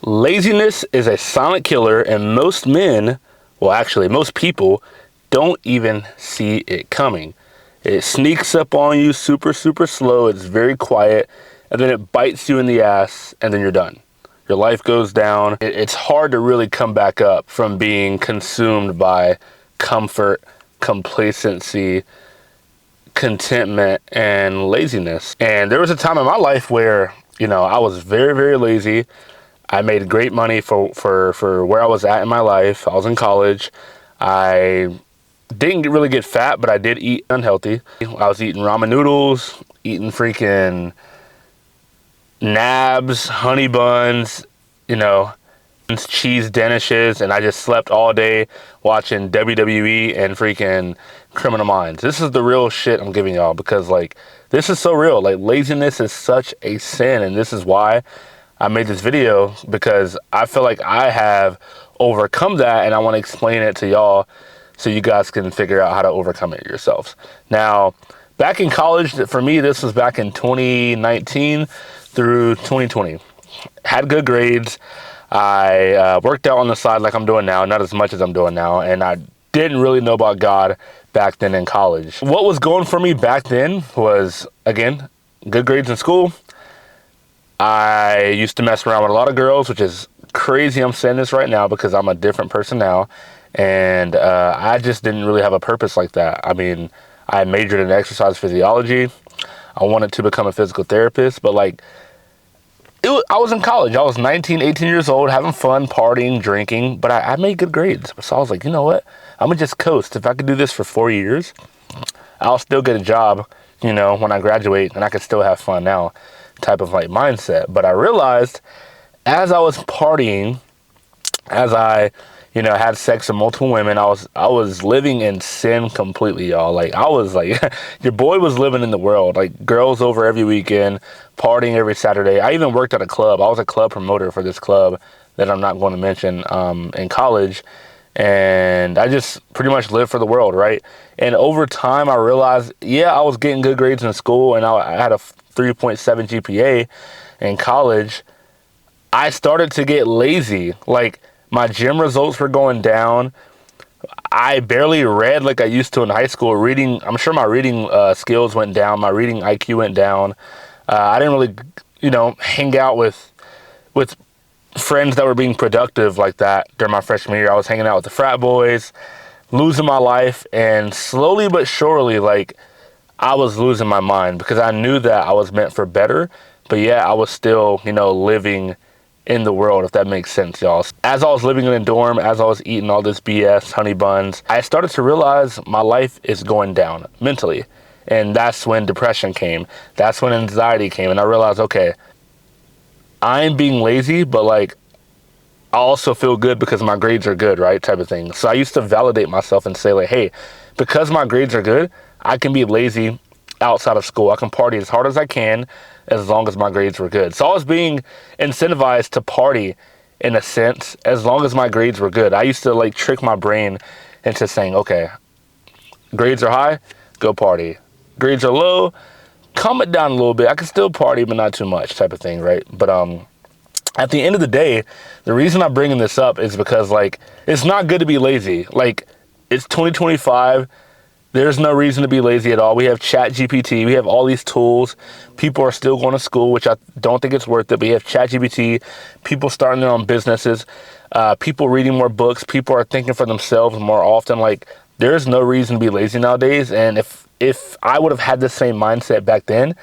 Laziness is a silent killer, and most men, well, actually, most people don't even see it coming. It sneaks up on you super, super slow. It's very quiet, and then it bites you in the ass, and then you're done. Your life goes down. It's hard to really come back up from being consumed by comfort, complacency, contentment, and laziness. And there was a time in my life where, I was very, very lazy. I made great money for where I was at in my life. I was in college. I didn't really get fat, but I did eat unhealthy. I was eating ramen noodles, eating freaking nabs, honey buns, cheese danishes, and I just slept all day watching WWE and freaking Criminal Minds. This is the real shit I'm giving y'all, because this is so real. Laziness is such a sin, and this is why I made this video, because I feel like I have overcome that, and I want to explain it to y'all so you guys can figure out how to overcome it yourselves. Now, back in college, for me, this was back in 2019 through 2020. Had good grades. I worked out on the side like I'm doing now, not as much as I'm doing now, and I didn't really know about God back then in college. What was going for me back then was, again, good grades in school. I used to mess around with a lot of girls, which is crazy. I'm saying this right now because I'm a different person now, and I just didn't really have a purpose like that. I mean, I majored in exercise physiology. I wanted to become a physical therapist, but I was in college. I was 19, 18 years old, having fun, partying, drinking, but I made good grades. So I was like, you know what? I'm going to just coast. If I could do this for 4 years, I'll still get a job, when I graduate, and I could still have fun now, type of mindset. But I realized as I was partying, as I had sex with multiple women, I was living in sin completely, y'all. I was your boy was living in the world. Girls over every weekend, partying every Saturday. I even worked at a club. I was a club promoter for this club that I'm not going to mention in college. And I just pretty much lived for the world, right? And over time, I realized, I was getting good grades in school, and I had a 3.7 GPA in college. I started to get lazy. My gym results were going down. I barely read like I used to in high school. I'm sure my reading skills went down. My reading IQ went down. I didn't really, hang out with friends that were being productive like that during my freshman year. I was hanging out with the frat boys, losing my life, and slowly but surely, I was losing my mind, because I knew that I was meant for better, but I was still, living in the world, if that makes sense, y'all. As I was living in a dorm, as I was eating all this BS, honey buns, I started to realize my life is going down mentally. And that's when depression came. That's when anxiety came. And I realized, okay, I'm being lazy, but I also feel good because my grades are good, right? Type of thing. So I used to validate myself and say hey, because my grades are good, I can be lazy outside of school. I can party as hard as I can as long as my grades were good. So I was being incentivized to party in a sense as long as my grades were good. I used to trick my brain into saying, okay, grades are high, go party. Grades are low, calm it down a little bit. I can still party, but not too much, type of thing, right? But at the end of the day, the reason I'm bringing this up is because it's not good to be lazy. It's 2025. There's no reason to be lazy at all. We have ChatGPT. We have all these tools. People are still going to school, which I don't think it's worth it. But we have ChatGPT. People starting their own businesses. People reading more books. People are thinking for themselves more often. There's no reason to be lazy nowadays. And if I would have had the same mindset back then,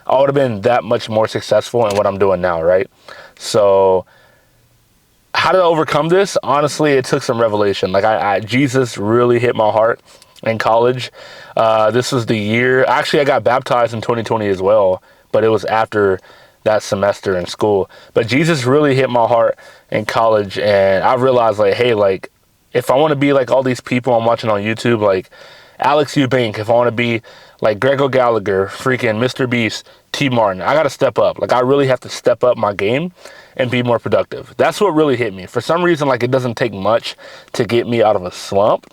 I would have been that much more successful in what I'm doing now, right? So how did I overcome this? Honestly, it took some revelation. Jesus really hit my heart in college. This was the year, actually I got baptized in 2020 as well, but it was after that semester in school. But Jesus really hit my heart in college, and I realized hey, if I want to be all these people I'm watching on YouTube, Alex Eubank, if I want to be Grego Gallagher, freaking Mr. Beast, T. Martin, I got to step up. I really have to step up my game and be more productive. That's what really hit me. For some reason, it doesn't take much to get me out of a slump.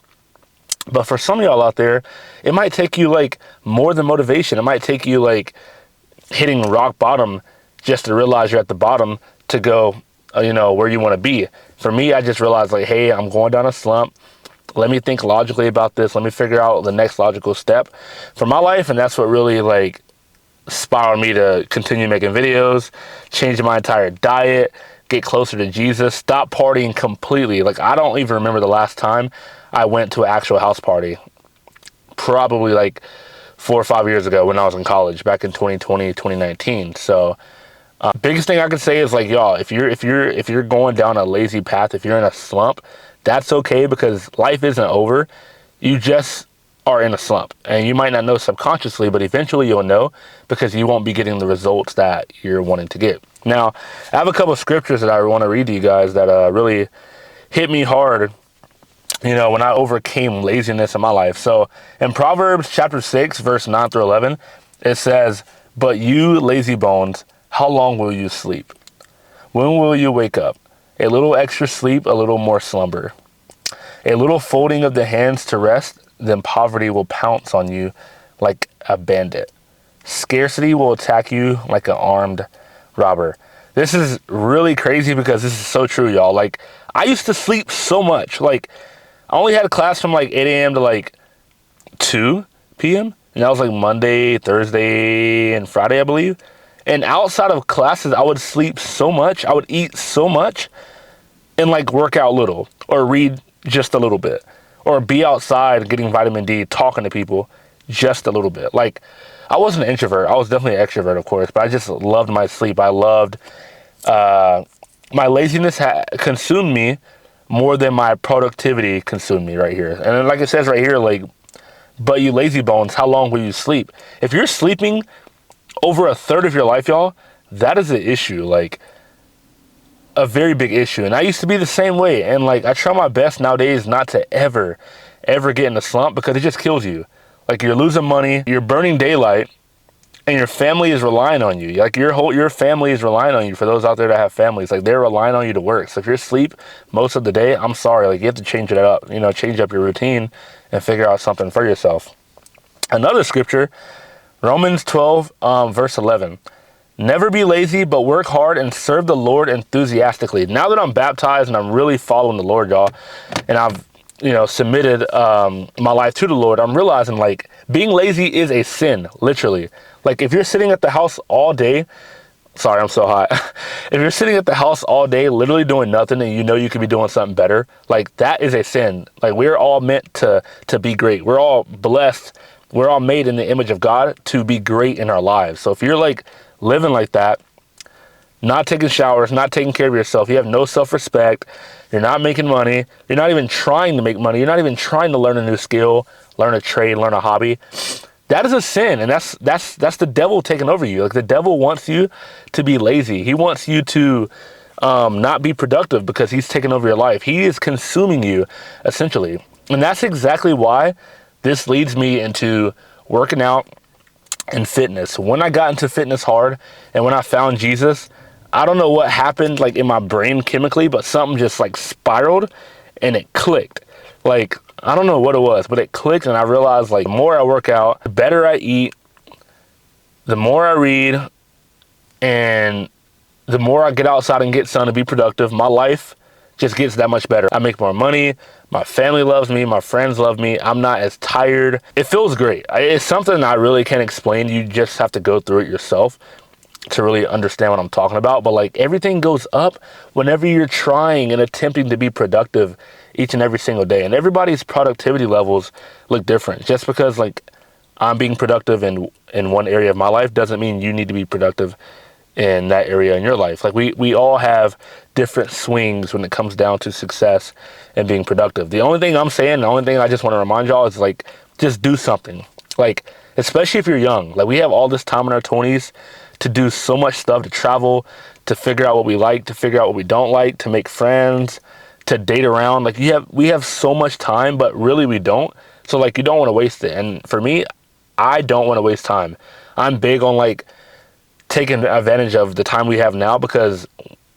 But for some of y'all out there, it might take you more than motivation. It might take you hitting rock bottom just to realize you're at the bottom, to go, where you want to be. For me, I just realized like, hey, I'm going down a slump. Let me think logically about this. Let me figure out the next logical step for my life. And that's what really like spiraled me to continue making videos, change my entire diet, get closer to Jesus, stop partying completely. Like, I don't even remember the last time I went to an actual house party. Probably like 4 or 5 years ago when I was in college, back in 2020, 2019. So biggest thing I could say is like, y'all, if you're going down a lazy path, if you're in a slump, that's okay, because life isn't over. You just are in a slump, and you might not know subconsciously, but eventually you'll know, because you won't be getting the results that you're wanting to get. Now, I have a couple of scriptures that I want to read to you guys that really hit me hard, when I overcame laziness in my life. So in Proverbs chapter 6, verse 9 through 11, it says, "But you lazy bones, how long will you sleep? When will you wake up? A little extra sleep, a little more slumber. A little folding of the hands to rest, then poverty will pounce on you like a bandit. Scarcity will attack you like an armed robber." This is really crazy because this is so true, y'all. Like, I used to sleep so much. Like, I only had a class from like 8 a.m. to like 2 p.m. And that was like Monday, Thursday, and Friday, I believe. And outside of classes, I would sleep so much. I would eat so much and like work out little or read just a little bit or be outside getting vitamin D, talking to people just a little bit. Like, I wasn't an introvert. I was definitely an extrovert, of course, but I just loved my sleep. I loved, my laziness consumed me more than my productivity consumed me right here. And then, like it says right here, like, "But you lazy bones, how long will you sleep?" If you're sleeping over a third of your life, y'all, that is an issue, like a very big issue. And I used to be the same way. And like, I try my best nowadays not to ever get in a slump, because it just kills you. Like, you're losing money, you're burning daylight, and your family is relying on you. Like, your family is relying on you. For those out there that have families, like, they're relying on you to work. So if you're asleep most of the day, I'm sorry, like, you have to change it up, change up your routine and figure out something for yourself. Another scripture, Romans 12, verse 11. "Never be lazy, but work hard and serve the Lord enthusiastically." Now that I'm baptized and I'm really following the Lord, y'all, and I've, submitted my life to the Lord, I'm realizing like being lazy is a sin, literally. Like, if you're sitting at the house all day, sorry, I'm so hot. If you're sitting at the house all day, literally doing nothing, and you could be doing something better, like, that is a sin. Like, we're all meant to be great. We're all blessed. We're all made in the image of God to be great in our lives. So if you're like living like that, not taking showers, not taking care of yourself, you have no self-respect, you're not making money, you're not even trying to make money, you're not even trying to learn a new skill, learn a trade, learn a hobby, that is a sin. And that's the devil taking over you. Like, the devil wants you to be lazy. He wants you to not be productive, because he's taking over your life. He is consuming you, essentially. And that's exactly why this leads me into working out and fitness. When I got into fitness hard and when I found Jesus, I don't know what happened, like, in my brain chemically, but something just like spiraled and it clicked. Like, I don't know what it was, but it clicked, and I realized, like, the more I work out, the better I eat, the more I read, and the more I get outside and get sun to be productive, my life just gets that much better. I make more money, my family loves me, my friends love me, I'm not as tired. It feels great. It's something I really can't explain. You just have to go through it yourself to really understand what I'm talking about. But like, everything goes up whenever you're trying and attempting to be productive each and every single day. And everybody's productivity levels look different. Just because like I'm being productive in one area of my life doesn't mean you need to be productive in that area in your life. Like, we all have different swings when it comes down to success and being productive. The only thing I'm saying, the only thing I just want to remind y'all is, like, just do something. Like, especially if you're young, like, we have all this time in our 20s to do so much stuff, to travel, to figure out what we like, to figure out what we don't like, to make friends, to date around. Like, we have so much time, but really we don't. So like, you don't want to waste it. And for me, I don't want to waste time. I'm big on like taking advantage of the time we have now, because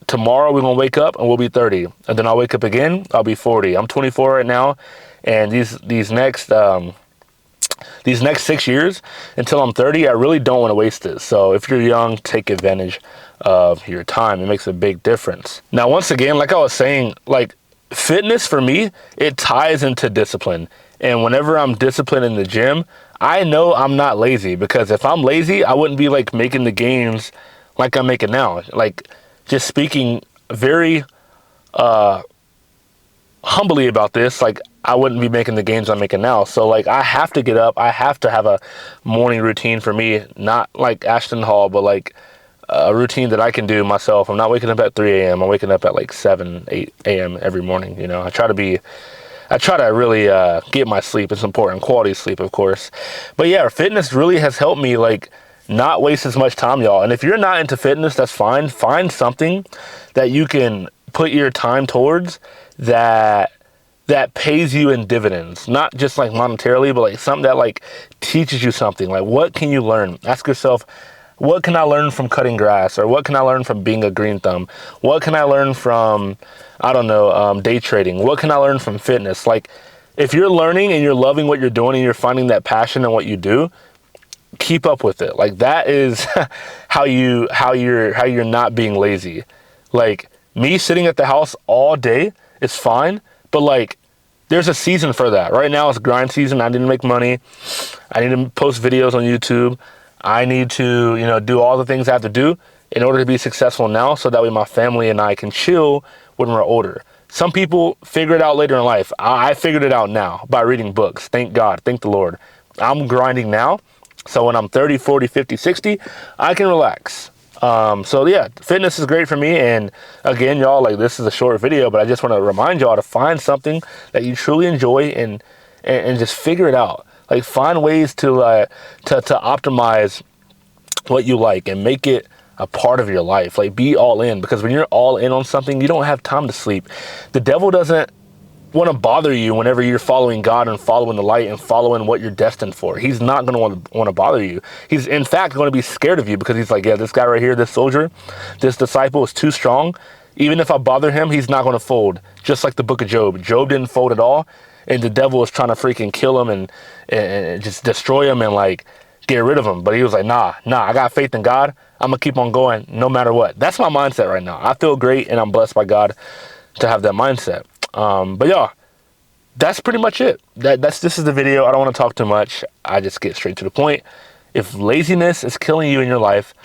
tomorrow we're going to wake up and we'll be 30. And then I'll wake up again, I'll be 40. I'm 24 right now. And these next 6 years until I'm 30, I really don't want to waste it. So if you're young, take advantage of your time. It makes a big difference. Now, once again, like I was saying, like fitness for me, it ties into discipline. And whenever I'm disciplined in the gym, I know I'm not lazy, because if I'm lazy, I wouldn't be like making the gains like I'm making now. Like, just speaking very humbly about this, like I wouldn't be making the gains I'm making now. So like I have to get up, I have to have a morning routine for me, not like Ashton Hall, but like a routine that I can do myself. I'm not waking up at 3 a.m. I'm waking up at like 7, 8 a.m. every morning. You know, I try to really get my sleep. It's important, quality sleep, of course. But yeah, fitness really has helped me like not waste as much time, y'all. And if you're not into fitness, that's fine. Find something that you can put your time towards that pays you in dividends, not just like monetarily, but like something that like teaches you something. Like, what can you learn? Ask yourself, what can I learn from cutting grass? Or what can I learn from being a green thumb? What can I learn from, I don't know, day trading? What can I learn from fitness? Like, if you're learning and you're loving what you're doing and you're finding that passion in what you do, keep up with it. Like, that is how you're not being lazy. Like, me sitting at the house all day is fine, but like, there's a season for that. Right now it's grind season. I need to make money. I need to post videos on YouTube. I need to, you know, do all the things I have to do in order to be successful now, so that way my family and I can chill when we're older. Some people figure it out later in life. I figured it out now by reading books. Thank God. Thank the Lord. I'm grinding now, so when I'm 30, 40, 50, 60, I can relax. So yeah, fitness is great for me. And again, y'all, like, this is a short video, but I just want to remind y'all to find something that you truly enjoy and just figure it out. Like, find ways to optimize what you like and make it a part of your life. Like, be all in, because when you're all in on something, you don't have time to sleep. The devil doesn't want to bother you whenever you're following God and following the light and following what you're destined for. He's not going to want to bother you. He's in fact going to be scared of you, because he's like, yeah, this guy right here, this soldier, this disciple is too strong. Even if I bother him, he's not going to fold. Just like the book of Job. Job didn't fold at all, and the devil was trying to freaking kill him and just destroy him and like get rid of him. But he was like, nah, I got faith in God. I'm gonna keep on going no matter what. That's my mindset right now. I feel great, and I'm blessed by God to have that mindset. But y'all, that's pretty much it. This is the video. I don't want to talk too much. I just get straight to the point. If laziness is killing you in your life,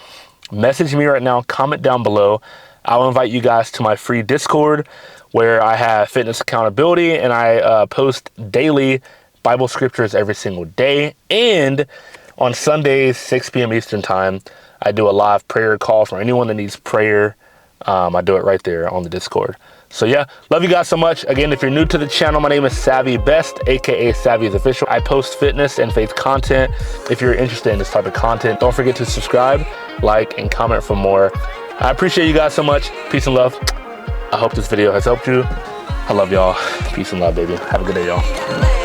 message me right now, comment down below. I'll invite you guys to my free Discord, where I have fitness accountability, and I post daily Bible scriptures every single day. And on Sundays, 6 p.m. Eastern time, I do a live prayer call for anyone that needs prayer. I do it right there on the Discord. So yeah, love you guys so much. Again, if you're new to the channel, my name is Savvy Best, aka Savvy is Official. I post fitness and faith content. If you're interested in this type of content, don't forget to subscribe, like, and comment for more. I appreciate you guys so much. Peace and love. I hope this video has helped you. I love y'all. Peace and love, baby. Have a good day, y'all.